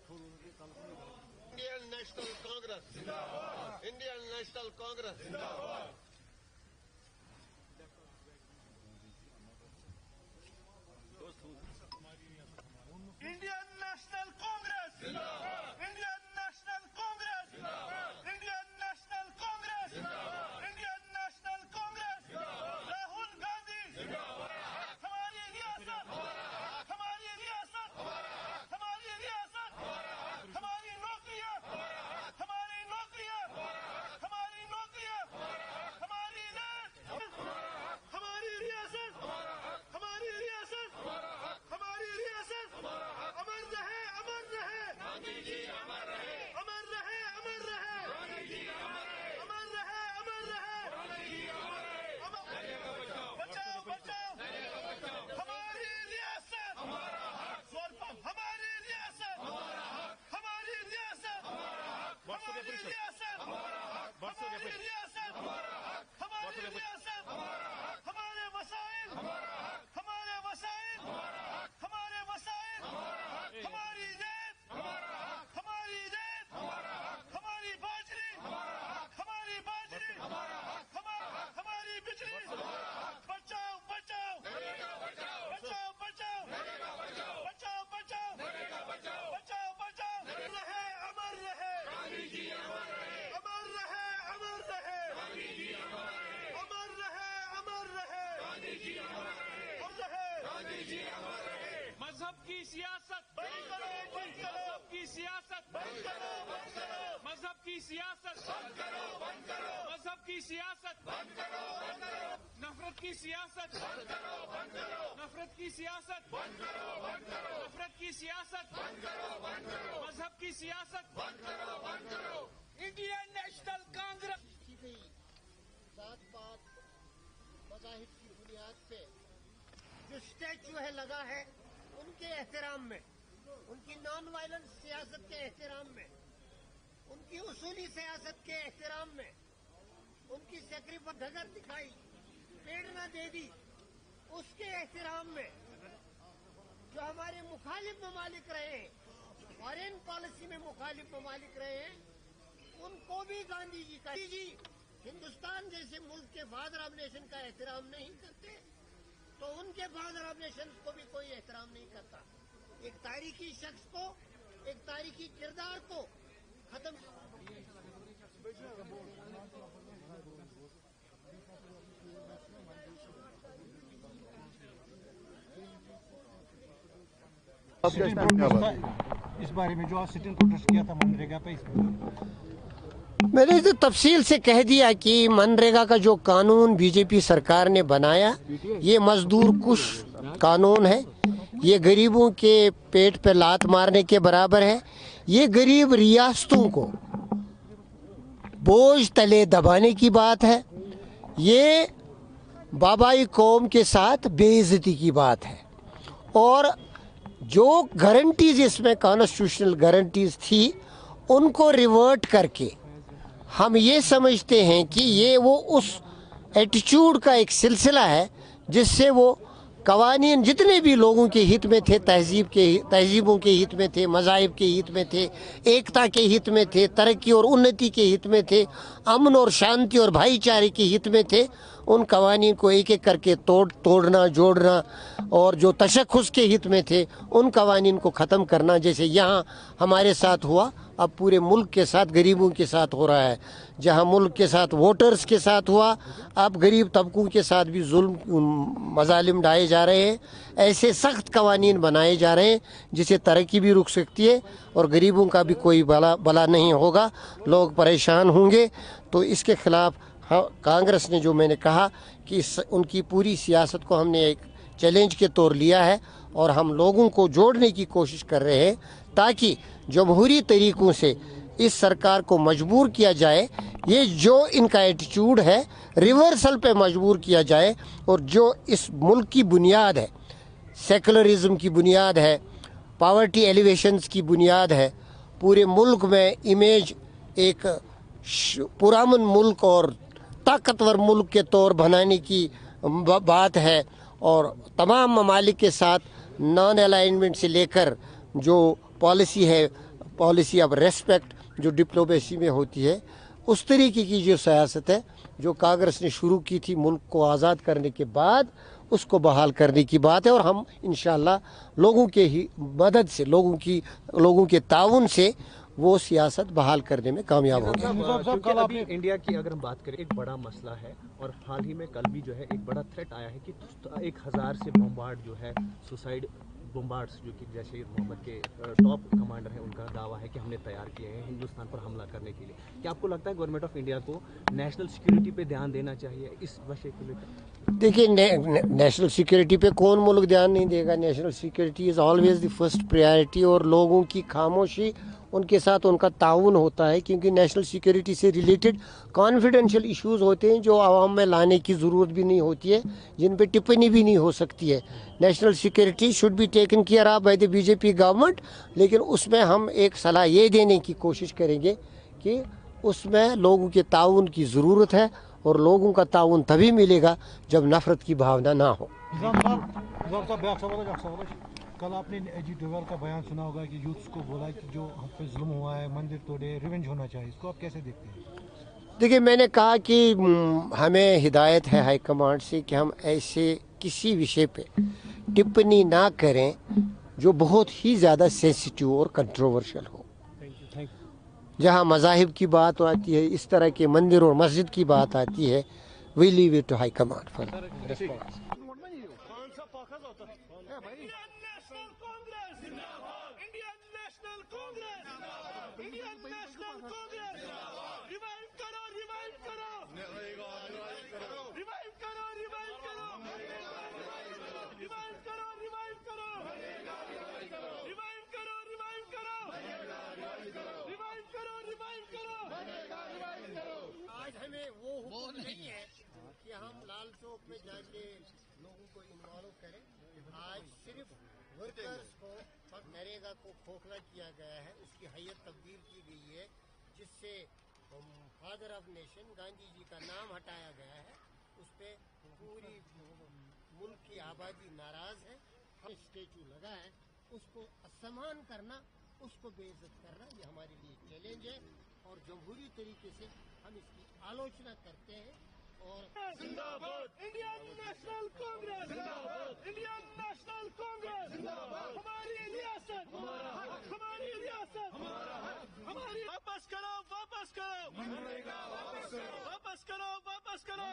Indian national Congress Indian national Congress Indian national Congress Indian national Congress Indian national Congress Indian national Congress Rahul Gandhi हमारी रियासत हमारी रियासत हमारी रियासत हमारी नौकरियां हमारी नौकरियां हमारी नौकरियां हमारी हमारी रियासत हमारी रियासत हमारी रियासत अमर रहे अमर रहे गांधी जी अमर रहे अमर रहे अमर रहे गांधी जी अमर रहे अमर रहे गांधी जी अमर रहे बचाओ बचाओ हमारी रियासत हमारा हक हमारी रियासत हमारा हक हमारी रियासत हमारा हक हमारी रियासत हमारा हक हमारी रियासत हमारा हक हमारी रियासत हमारा हक हमारे वसाइल हमारा हक हमारे वसाइल हमारा हक हमारे वसाइल हमारा हक हमारी रेत हमारा हक हमारी रेत हमारा हक हमारी बाजरी हमारा हक हमारी बाजरी हमारा हक हमारी बिजली हमारा हक बचाओ बचाओ बचाओ बचाओ बचाओ बचाओ बचाओ बचाओ बचाओ रहे अमर रहे गांधी जी अमर रहे अमर रहे अमर रहे गांधी जी अमर रहे अमर रहे गांधी जी अमर रहे गांधी जी अमर रहे मजहब की सियासत बंद करो मजहब की सियासत बंद करो मजहब की सियासत बंद करो मजहब की सियासत बंद करो नफरत की सियासत नफरत की सियासत नफरत की सियासत मजहब की सियासत इंडियन नेशनल कांग्रेस की गई जात पात मज़ाहिब की बुनियाद पे जो स्टैचू है लगा है उनके एहतराम में, उनकी नॉन वायलेंस सियासत के एहतराम में, उनकी उसूली सियासत के एहतराम में, उनकी सेक्रीफाइस डगर दिखाई प्रेरणा दे दी, उसके एहतराम में जो हमारे मुखालिफ ममालिक रहे हैं, फॉरेन पॉलिसी में मुखालिफ ममालिक रहे हैं, उनको भी गांधी जी का हिंदुस्तान जैसे मुल्क के फादर ऑफ नेशन का एहतराम नहीं करते तो उनके फादर ऑफ नेशन को भी कोई एहतराम नहीं करता। एक तारीखी शख्स को, एक तारीखी किरदार को खत्म इस बारे में जो आज सिटिंग प्रोटेस्ट किया था मनरेगा पे, मैंने तो तफसील से कह दिया कि मनरेगा का जो कानून बीजेपी सरकार ने बनाया ये मजदूर कुश कानून है, ये गरीबों के पेट पे लात मारने के बराबर है, ये गरीब रियासतों को बोझ तले दबाने की बात है, ये बाबाई कौम के साथ बेइज्जती की बात है। और जो गारंटीज इसमें कॉन्स्टिट्यूशनल गारंटीज थी उनको रिवर्ट करके हम ये समझते हैं कि ये वो उस एटीट्यूड का एक सिलसिला है जिससे वो कवानीन जितने भी लोगों के हित में थे, तहजीबों के हित में थे, मज़ाहिब के हित में थे, एकता के हित में थे, तरक्की और उन्नति के हित में थे, अमन और शांति और भाईचारे के हित में थे, उन कवानीन को एक एक करके तोड़ना जोड़ना और जो तशख़्ख़ुस के हित में थे उन कवानीन को ख़त्म करना, जैसे यहाँ हमारे साथ हुआ अब पूरे मुल्क के साथ गरीबों के साथ हो रहा है। जहाँ मुल्क के साथ वोटर्स के साथ हुआ अब गरीब तबकों के साथ भी जुल्म मजालिम ढाए जा रहे हैं। ऐसे सख्त कवानीन बनाए जा रहे हैं जिससे तरक्की भी रुक सकती है और गरीबों का भी कोई भला नहीं होगा, लोग परेशान होंगे। तो इसके ख़िलाफ़ कांग्रेस ने जो मैंने कहा कि उनकी पूरी सियासत को हमने एक चैलेंज के तौर लिया है और हम लोगों को जोड़ने की कोशिश कर रहे हैं ताकि जमहूरी तरीक़ों से इस सरकार को मजबूर किया जाए, ये जो इनका एटीट्यूड है रिवर्सल पे मजबूर किया जाए। और जो इस मुल्क की बुनियाद है, सेकुलरिज्म की बुनियाद है, पावर्टी एलिवेशंस की बुनियाद है, पूरे मुल्क में इमेज एक पुरामन मुल्क और ताकतवर मुल्क के तौर बनाने की बात है। और तमाम ममालिक के साथ नॉन अलाइनमेंट से लेकर जो पॉलिसी है पॉलिसी ऑफ रेस्पेक्ट जो डिप्लोमेसी में होती है, उस तरीके की जो सियासत है जो कांग्रेस ने शुरू की थी मुल्क को आज़ाद करने के बाद, उसको बहाल करने की बात है। और हम इंशाअल्लाह लोगों के ही मदद से, लोगों के ताउन से वो सियासत बहाल करने में कामयाब होंगे। क्योंकि अभी इंडिया की अगर हम बात करें, एक बड़ा मसला है और हाल ही में कल भी जो है एक बड़ा थ्रेट आया है कि 1000 से बम्बार्ड जो है सुसाइड बम्बार्ड्स, जो कि जैश-ए मोहम्मद के टॉप कमांडर हैं, उनका दावा है कि हमने तैयार किए हैं हिंदुस्तान पर हमला करने के लिए। क्या आपको लगता है गवर्नमेंट ऑफ इंडिया को नेशनल सिक्योरिटी पे ध्यान देना चाहिए इस विषय को लेकर? देखिए, नेशनल सिक्योरिटी पे कौन मुल्क ध्यान नहीं देगा? National security is always the first priority. और लोगों की खामोशी, उनके साथ उनका ताउन होता है, क्योंकि नेशनल सिक्योरिटी से रिलेटेड कॉन्फिडेंशियल इश्यूज होते हैं जो आवाम में लाने की ज़रूरत भी नहीं होती है, जिन पे टिप्पणी भी नहीं हो सकती है। National security should be taken care of by the BJP government, लेकिन उसमें हम एक सलाह ये देने की कोशिश करेंगे कि उसमें लोगों के ताउन की ज़रूरत है, और लोगों का ताउन तभी मिलेगा जब नफ़रत की भावना ना हो। कल आपने अजीत डोभाल का बयान सुना होगा कि यूथ्स को बोला कि जो हम पे जुल्म हुआ है, मंदिर तोड़े, रिवेंज होना चाहिए, इसको आप कैसे देखते हैं? देखिए, मैंने कहा कि हमें हिदायत है हाई कमांड से कि हम ऐसे किसी विषय पे टिप्पणी ना करें जो बहुत ही ज़्यादा सेंसिटिव और कंट्रोवर्शियल हो। जहाँ मज़ाहिब की बात आती है, इस तरह के मंदिर और मस्जिद की बात आती है, we leave it to high command for response. वो नहीं है कि हम लाल चौक में जाके लोगों को इन्वॉल्व करें। आज सिर्फ वर्कर्स को नरेगा को खोखला किया गया है, उसकी हैयत तब्दील की गई है, जिससे father of nation Gandhi ji का नाम हटाया गया है। उस पर पूरी मुल्क की आबादी नाराज है। स्टेचू लगा है, उसको असम्मान करना, उसको बेइज्जत करना, ये हमारे लिए चैलेंज है। और जमहूरी तरीके से हम इसकी आलोचना करते हैं। और जिंदाबाद इंडियन नेशनल कांग्रेस, जिंदाबाद इंडियन नेशनल कांग्रेस, जिंदाबाद हमारी रियासत, हमारा हक, हमारी रियासत, हमारा हक, हमारी वापस करो, वापस करो, वापस करो, वापस करो।